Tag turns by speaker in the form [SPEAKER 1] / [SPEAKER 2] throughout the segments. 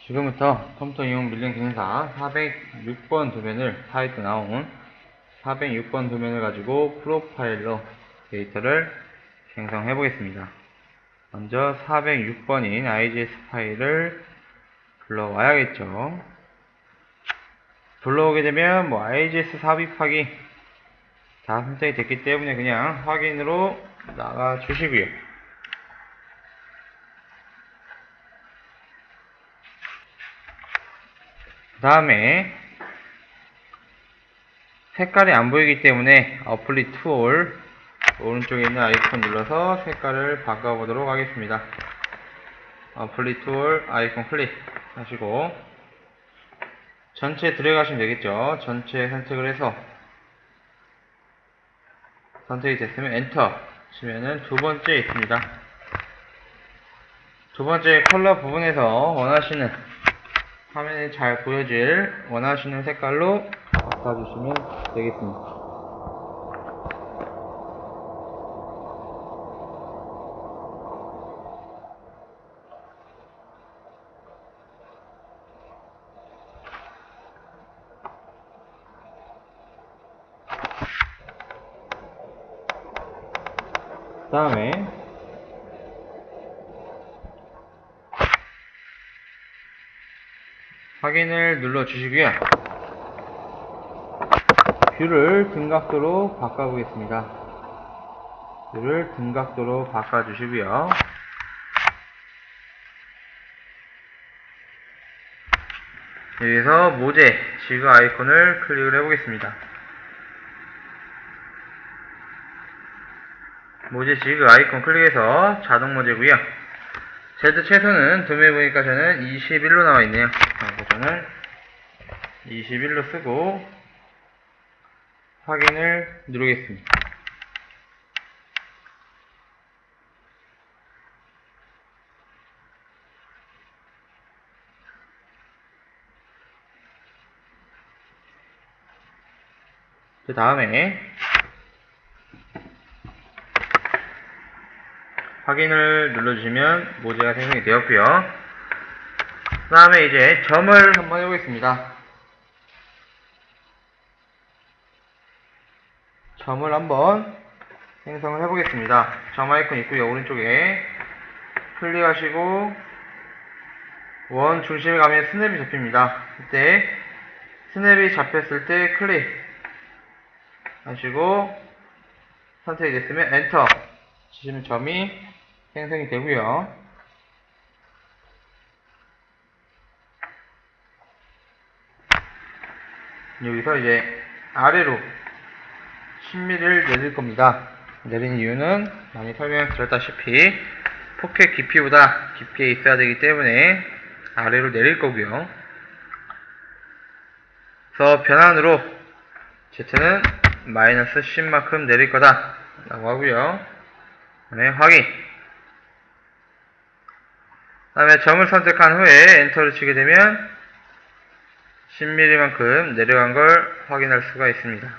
[SPEAKER 1] 지금부터 컴퓨터 이용 밀링 기능사 406번 도면을 사이트 나온 406번 도면을 가지고 프로파일러 데이터를 생성해 보겠습니다. 먼저 406번인 IGS 파일을 불러와야겠죠. 불러오게 되면 IGS 삽입하기 다 선택이 됐기 때문에 그냥 확인으로 나가 주시고요. 그 다음에 색깔이 안 보이기 때문에 어플리 툴 오른쪽에 있는 아이콘 눌러서 색깔을 바꿔보도록 하겠습니다. 어플리 툴 아이콘 클릭 하시고 전체 들어가시면 되겠죠. 전체 선택을 해서 선택이 됐으면 엔터 치면은 두 번째 있습니다. 두 번째 컬러 부분에서 원하시는 화면에 잘 보여질 원하시는 색깔로 바꿔주시면 되겠습니다. 그 다음에 확인을 눌러 주시고요. 뷰를 등각도로 바꿔보겠습니다. 뷰를 등각도로 바꿔주시고요. 여기서 모재 지그 아이콘을 클릭을 해보겠습니다. 모재 지그 아이콘 클릭해서 자동 모재고요. Z 최소는 도면에 보니까 저는 21로 나와 있네요. 그래서 저는 21로 쓰고 확인을 누르겠습니다. 그 다음에 확인을 눌러주시면 모재가 생성이 되었고요. 그 다음에 이제 점을 한번 해보겠습니다. 점을 한번 생성을 해보겠습니다. 점 아이콘 있고요. 오른쪽에 클릭하시고 원 중심에 가면 스냅이 잡힙니다. 그때 스냅이 잡혔을 때 클릭 하시고 선택이 됐으면 엔터 치시면 점이 생성이 되고요. 여기서 이제 아래로 10mm를 내릴 겁니다. 내린 이유는 많이 설명드렸다시피 포켓 깊이보다 깊이에 있어야 되기 때문에 아래로 내릴 거고요. 그래서 변환으로 Z는 마이너스 10만큼 내릴 거다 라고 하고요. 그 다음에 확인. 그 다음에 점을 선택한 후에 엔터를 치게 되면 10mm만큼 내려간 걸 확인할 수가 있습니다.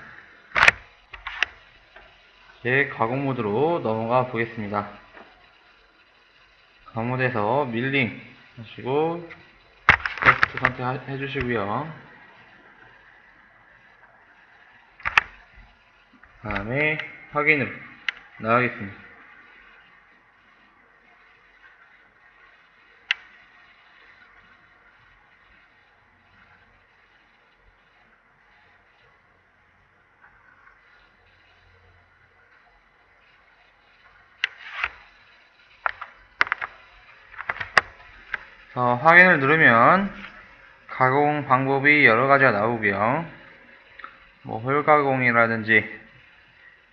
[SPEAKER 1] 이제 가공 모드로 넘어가 보겠습니다. 가공 모드에서 밀링 하시고 테스트 선택해 주시고요. 그 다음에 확인으로 나가겠습니다. 확인을 누르면 가공 방법이 여러 가지가 나오고요. 홀 가공이라든지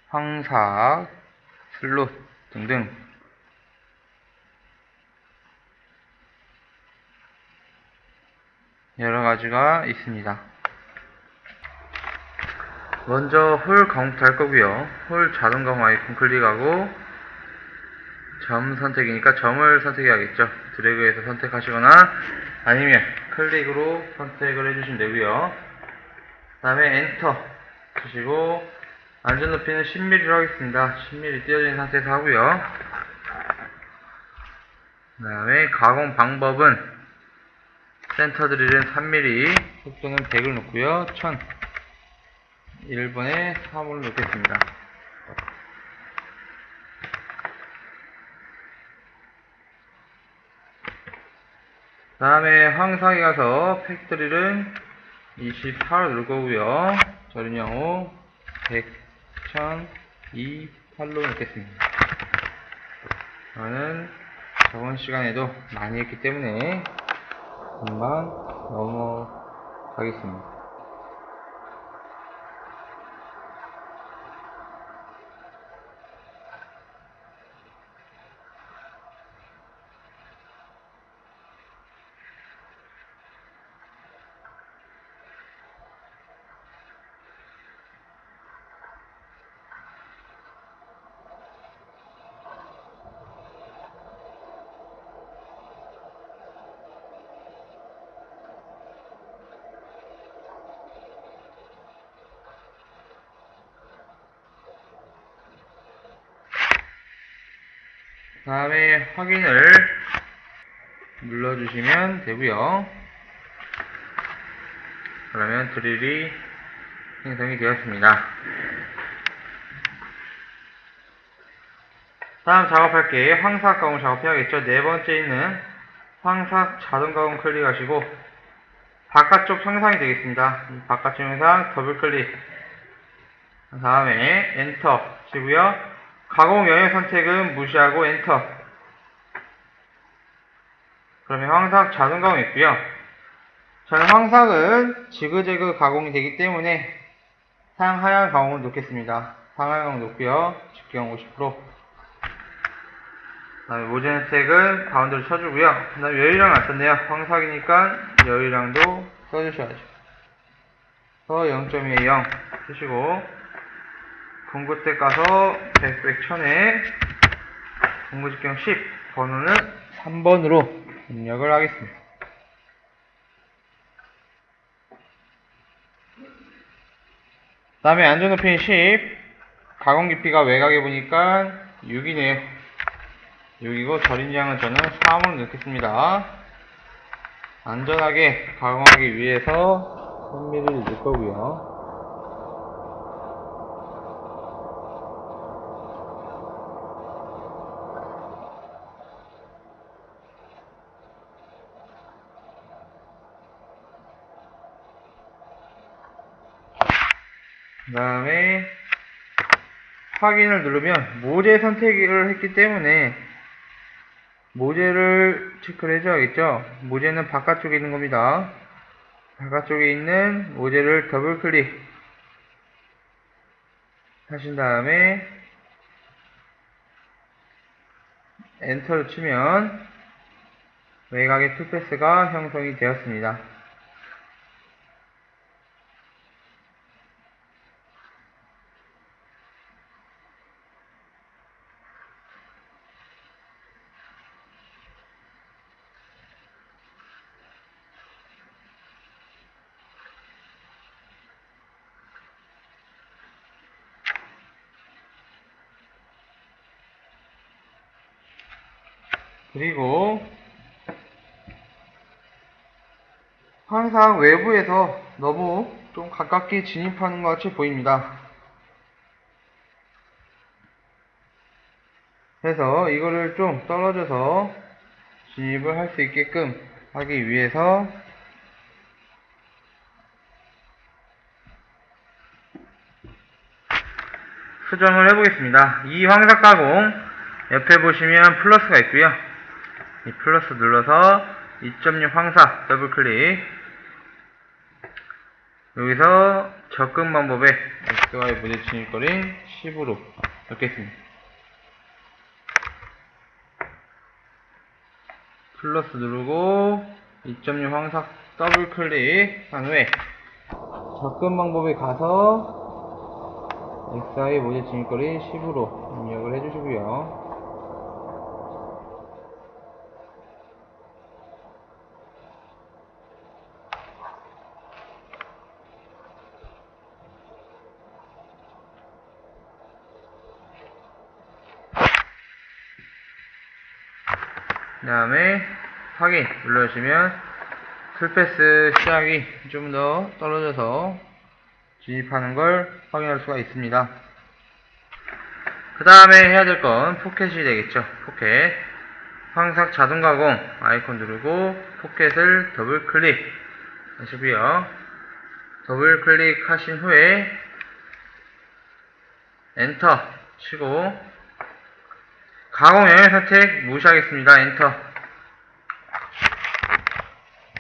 [SPEAKER 1] 황사, 슬롯 등등 여러 가지가 있습니다. 먼저 홀 가공부터 할 거고요. 홀 자동 가공 아이콘 클릭하고 점 선택이니까 점을 선택해야겠죠. 드래그해서 선택하시거나 아니면 클릭으로 선택을 해주시면 되고요. 그 다음에 엔터 주시고 안전 높이는 10mm로 하겠습니다. 10mm 띄어진 상태에서 하고요. 그 다음에 가공 방법은 센터 드릴은 3mm, 속도는 100을 놓고요. 1000, 1번에 3을 놓겠습니다. 다음에 황사기 가서 팩드릴은 24로 누를 거고요. 절인양호 100, 1000, 2, 8로 놓겠습니다. 저는 저번 시간에도 많이 했기 때문에 금방 넘어가겠습니다. 다음에 확인을 눌러주시면 되고요. 그러면 드릴이 생성이 되었습니다. 다음 작업할 게 황삭 가공 작업해야겠죠. 네 번째 있는 황삭 자동 가공 클릭하시고 바깥쪽 형상이 되겠습니다. 이 바깥쪽 형상 더블 클릭. 그 다음에 엔터 치고요. 가공 영역 선택은 무시하고 엔터. 그러면 황삭 자동 가공이 있고요. 저는 황삭은 지그재그 가공이 되기 때문에 상하향 가공을 놓겠습니다. 상하향 가공 놓고요. 직경 50%. 그 다음에 모든 색은 가운데로 쳐주고요. 그 다음에 여유량 안 썼네요. 황삭이니까 여유량도 써주셔야죠. 0.2에 0 쓰시고 분구대 가서 100, 1000에 분구직경 10 번호는 3번으로 입력을 하겠습니다. 그 다음에 안전높이는 10 가공 깊이가 외곽에 보니까 6이네요. 6이고 절인량은 저는 3으로 넣겠습니다. 안전하게 가공하기 위해서 3mm를 넣을 거고요. 그 다음에 확인을 누르면 모재 선택을 했기 때문에 모재를 체크를 해줘야겠죠. 모재는 바깥쪽에 있는 겁니다. 바깥쪽에 있는 모재를 더블 클릭 하신 다음에 엔터를 치면 외곽의 투패스가 형성이 되었습니다. 그리고 항상 외부에서 너무 좀 가깝게 진입하는 것 같이 보입니다. 그래서 이거를 좀 떨어져서 진입을 할 수 있게끔 하기 위해서 수정을 해보겠습니다. 이 황삭 가공 옆에 보시면 플러스가 있고요. 이 플러스 눌러서 2.6 황삭 더블 클릭. 여기서 접근 방법에 XY 모델 진입거리인 10으로 넣겠습니다. 플러스 누르고 2.6 황삭 더블 클릭 한 후에 접근 방법에 가서 XY 모델 진입거리 10으로 입력을 해주시고요. 그 다음에 확인 눌러주시면 풀패스 시작이 좀 더 떨어져서 진입하는 걸 확인할 수가 있습니다. 그 다음에 해야 될 건 포켓이 되겠죠. 포켓. 황삭 자동 가공 아이콘 누르고 포켓을 더블 클릭 하시고요. 더블 클릭하신 후에 엔터 치고 가공 영역 선택 무시하겠습니다. 엔터.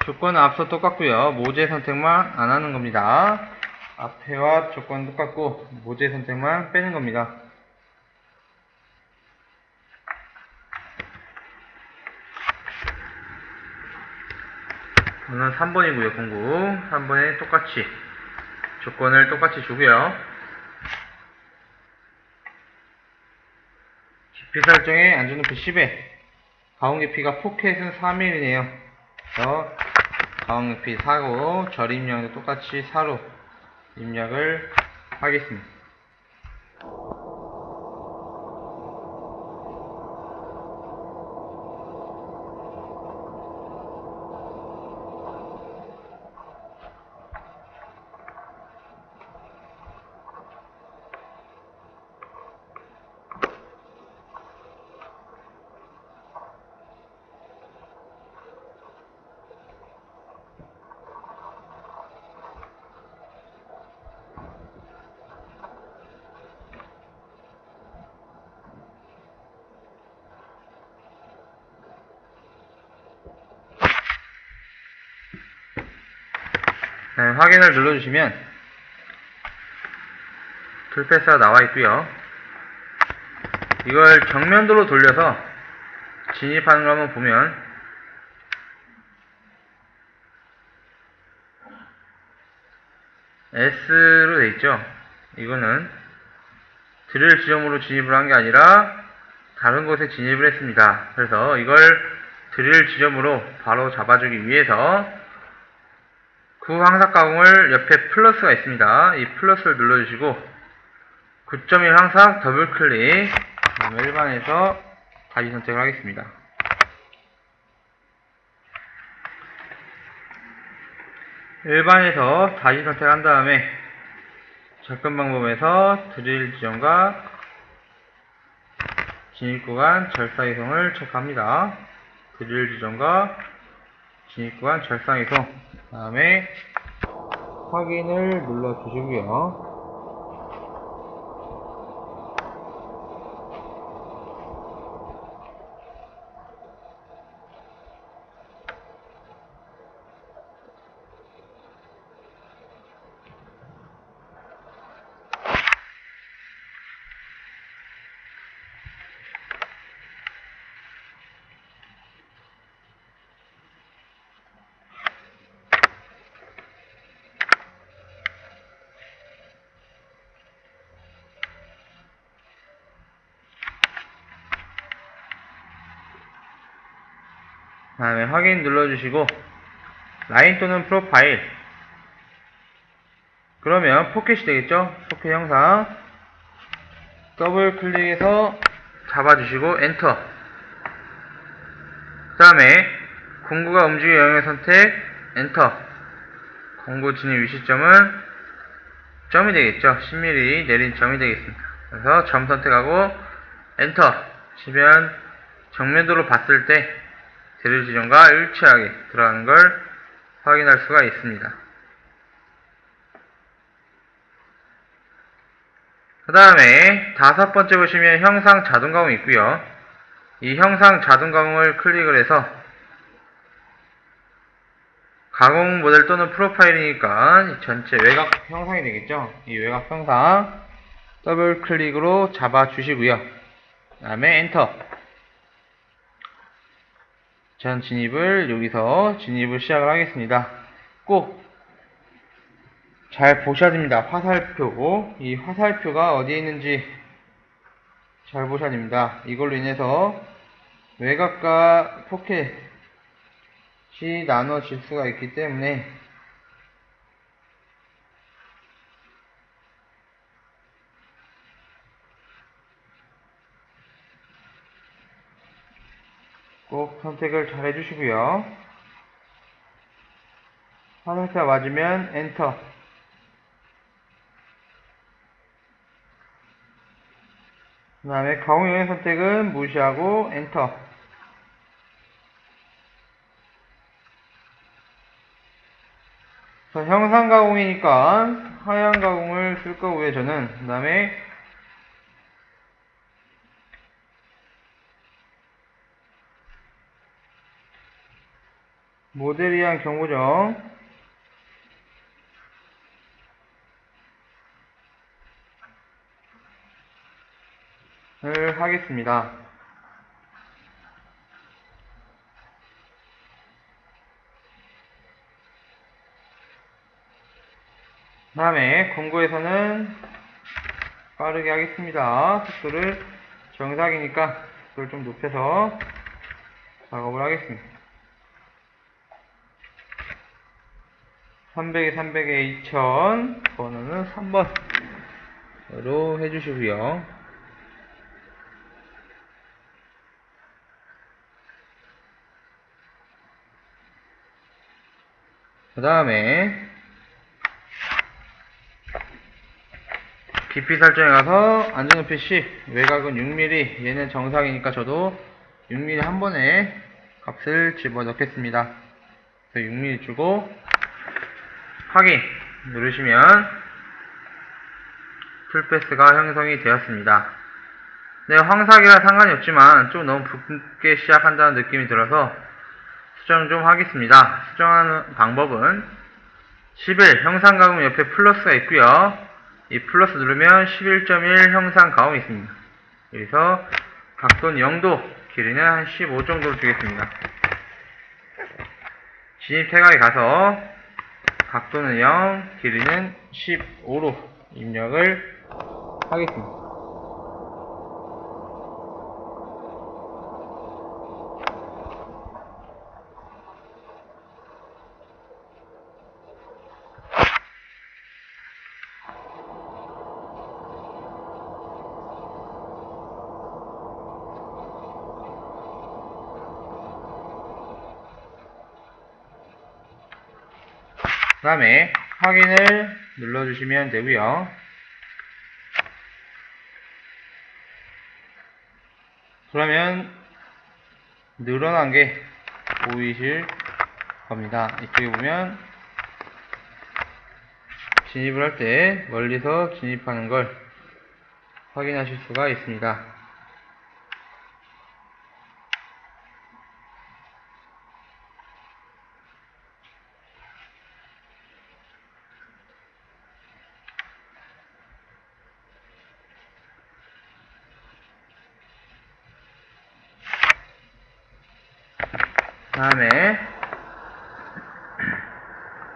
[SPEAKER 1] 조건은 앞서 똑같고요. 모재 선택만 안 하는 겁니다. 앞에와 조건 똑같고 모재 선택만 빼는 겁니다. 오늘 3번이고요. 공구 3번에 똑같이 조건을 똑같이 주고요. 깊이 설정에 안전높이 10에 가공 깊이가 포켓은 3mm네요. 그래서 가공 깊이 4고 절 입력도 똑같이 4로 입력을 하겠습니다. 확인을 눌러주시면 툴패스가 나와 있고요. 이걸 정면도로 돌려서 진입하는 거 한번 보면 S로 되어 있죠. 이거는 드릴 지점으로 진입을 한 게 아니라 다른 곳에 진입을 했습니다. 그래서 이걸 드릴 지점으로 바로 잡아주기 위해서 황삭 가공을 옆에 플러스가 있습니다. 이 플러스를 눌러주시고 9.1 황삭 더블 클릭, 그다음에 일반에서 다시 선택을 하겠습니다. 일반에서 다시 선택한 다음에 접근 방법에서 드릴 지점과 진입 구간 절사이송을 체크합니다. 드릴 지점과 진입 구간 절사이송, 그 다음에 확인을 눌러 주시고요. 그 다음에 확인 눌러주시고 라인 또는 프로파일, 그러면 포켓이 되겠죠. 포켓 형상 더블 클릭해서 잡아주시고 엔터. 그 다음에 공구가 움직일 영역 선택 엔터. 공구 진입 위치점은 점이 되겠죠. 10mm 내린 점이 되겠습니다. 그래서 점 선택하고 엔터 치면 정면도로 봤을 때 드릴 지점과 일치하게 들어가는 걸 확인할 수가 있습니다. 그 다음에 5번째 보시면 형상 자동 가공이 있고요. 이 형상 자동 가공을 클릭을 해서 가공 모델 또는 프로파일이니까 전체 외곽 형상이 되겠죠. 이 외곽 형상 더블 클릭으로 잡아 주시고요. 그 다음에 엔터. 전 진입을 여기서 진입을 시작을 하겠습니다. 꼭 잘 보셔야 됩니다. 화살표, 이 화살표가 어디에 있는지 잘 보셔야 됩니다. 이걸로 인해서 외곽과 포켓이 나눠질 수가 있기 때문에 꼭 선택을 잘 해주시고요. 화살표가 맞으면 엔터. 그 다음에 가공용의 선택은 무시하고 엔터. 자, 형상 가공이니까 하향 가공을 쓸 거고요, 저는. 그 다음에 모델에 의한 경고정 을 하겠습니다. 다음에 공고에서는 빠르게 하겠습니다. 속도를 정삭이니까 속도를 좀 높여서 작업을 하겠습니다. 300에 300에 2000 번호는 3번으로 해주시고요. 그 다음에 깊이 설정에 가서 안전높이 10, 외곽은 6mm, 얘는 정상이니까 저도 6mm 한 번에 값을 집어넣겠습니다. 그래서 6mm 주고 확인 누르시면 풀패스가 형성이 되었습니다. 네, 황사기라 상관이 없지만 좀 너무 붓게 시작한다는 느낌이 들어서 수정 좀 하겠습니다. 수정하는 방법은 11 형상 가공 옆에 플러스가 있고요. 이 플러스 누르면 11.1 형상 가공이 있습니다. 여기서 각도는 0도, 길이는 한 15 정도로 주겠습니다. 진입 태각에 가서 각도는 0, 길이는 15로 입력을 하겠습니다. 그 다음에 확인을 눌러주시면 되고요. 그러면 늘어난 게 보이실 겁니다. 이쪽에 보면 진입을 할 때 멀리서 진입하는 걸 확인하실 수가 있습니다. 다음에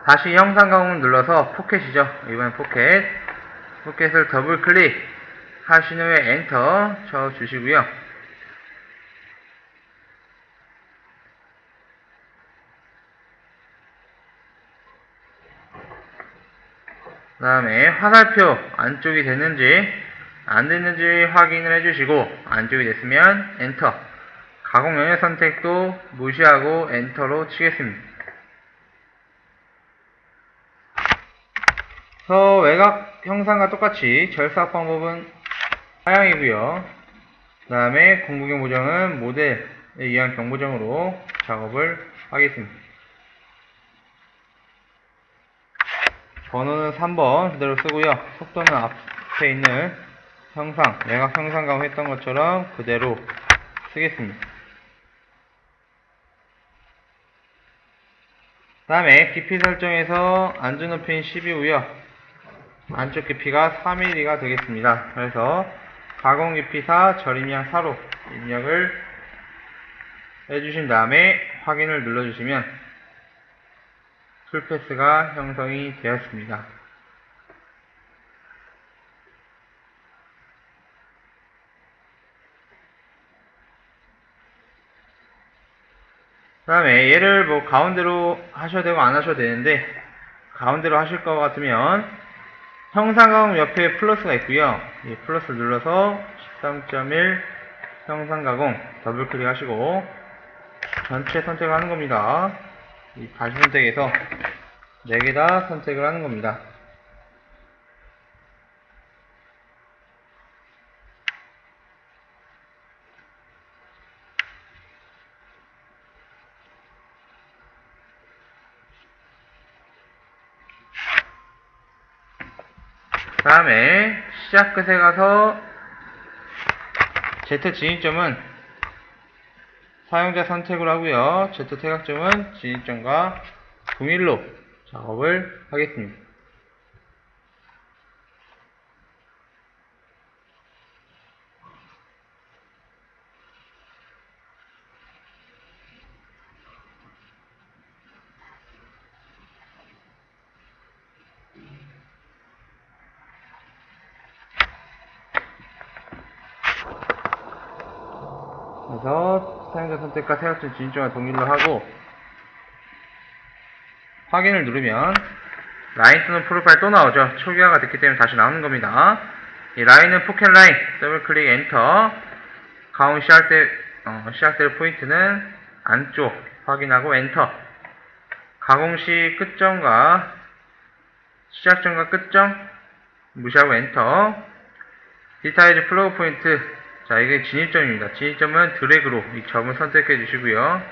[SPEAKER 1] 다시 형상 가공을 눌러서 포켓이죠. 이번엔 포켓을 더블 클릭 하신 후에 엔터 쳐 주시고요. 그 다음에 화살표 안쪽이 됐는지 안 됐는지 확인을 해주시고 안쪽이 됐으면 엔터. 가공 영역 선택도 무시하고 엔터로 치겠습니다. 그래서 외곽 형상과 똑같이 절삭 방법은 하향이고요. 그 다음에 공구경 보정은 모델에 의한 경보정으로 작업을 하겠습니다. 번호는 3번 그대로 쓰고요. 속도는 앞에 있는 형상, 외곽 형상 가공했던 것처럼 그대로 쓰겠습니다. 그 다음에 깊이 설정에서 안전 높이는 10이고요. 안쪽 깊이가 4mm가 되겠습니다. 그래서 가공 깊이 4, 절임량 4로 입력을 해주신 다음에 확인을 눌러주시면 풀패스가 형성이 되었습니다. 그 다음에 얘를 뭐 가운데로 하셔도 되고 안 하셔도 되는데 가운데로 하실 것 같으면 형상 가공 옆에 플러스가 있고요. 이 플러스 눌러서 13.1 형상 가공 더블 클릭 하시고 전체 선택을 하는 겁니다. 이 다시 선택해서 4개 다 선택을 하는 겁니다. 그 다음에 시작 끝에 가서 Z 진입점은 사용자 선택을 하고요. Z 태각점은 진입점과 동일로 작업을 하겠습니다. 그래서 사용자 선택과 태각점 진입점과 동일로 하고 확인을 누르면 라인 또는 프로파일 또 나오죠. 초기화가 됐기 때문에 다시 나오는 겁니다. 이 라인은 포켓 라인, 더블 클릭 엔터. 가운 시작될 포인트는 안쪽 확인하고 엔터. 가공 시 끝점과 시작점과 끝점 무시하고 엔터. 디타일즈 플러그 포인트. 자, 이게 진입점입니다. 진입점은 드래그로 이 점을 선택해 주시고요.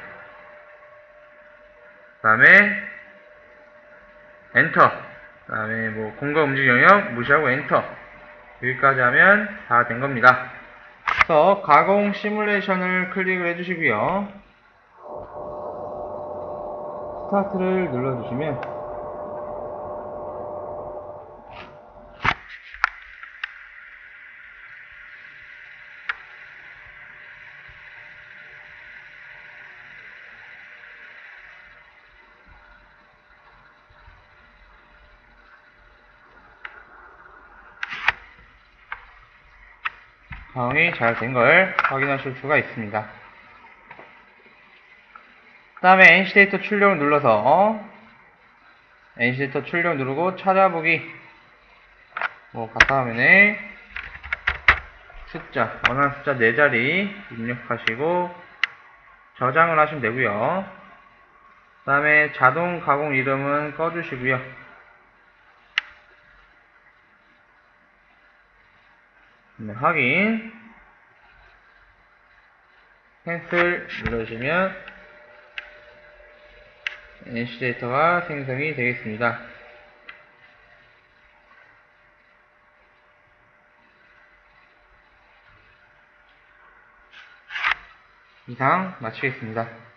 [SPEAKER 1] 그 다음에 엔터. 그 다음에 뭐 공간 움직 영역 무시하고 엔터. 여기까지 하면 다 된 겁니다. 그래서 가공 시뮬레이션을 클릭을 해주시고요. 스타트를 눌러주시면 가공이 잘 된 걸 확인하실 수가 있습니다. 그 다음에 NC데이터 출력을 눌러서 NC데이터 출력 누르고 찾아보기 바탕화면에 숫자, 원하는 숫자 4자리 입력하시고 저장을 하시면 되고요. 그 다음에 자동 가공 이름은 꺼주시고요. 네, 확인 캔슬 눌러주시면 NC데이터가 생성이 되겠습니다. 이상 마치겠습니다.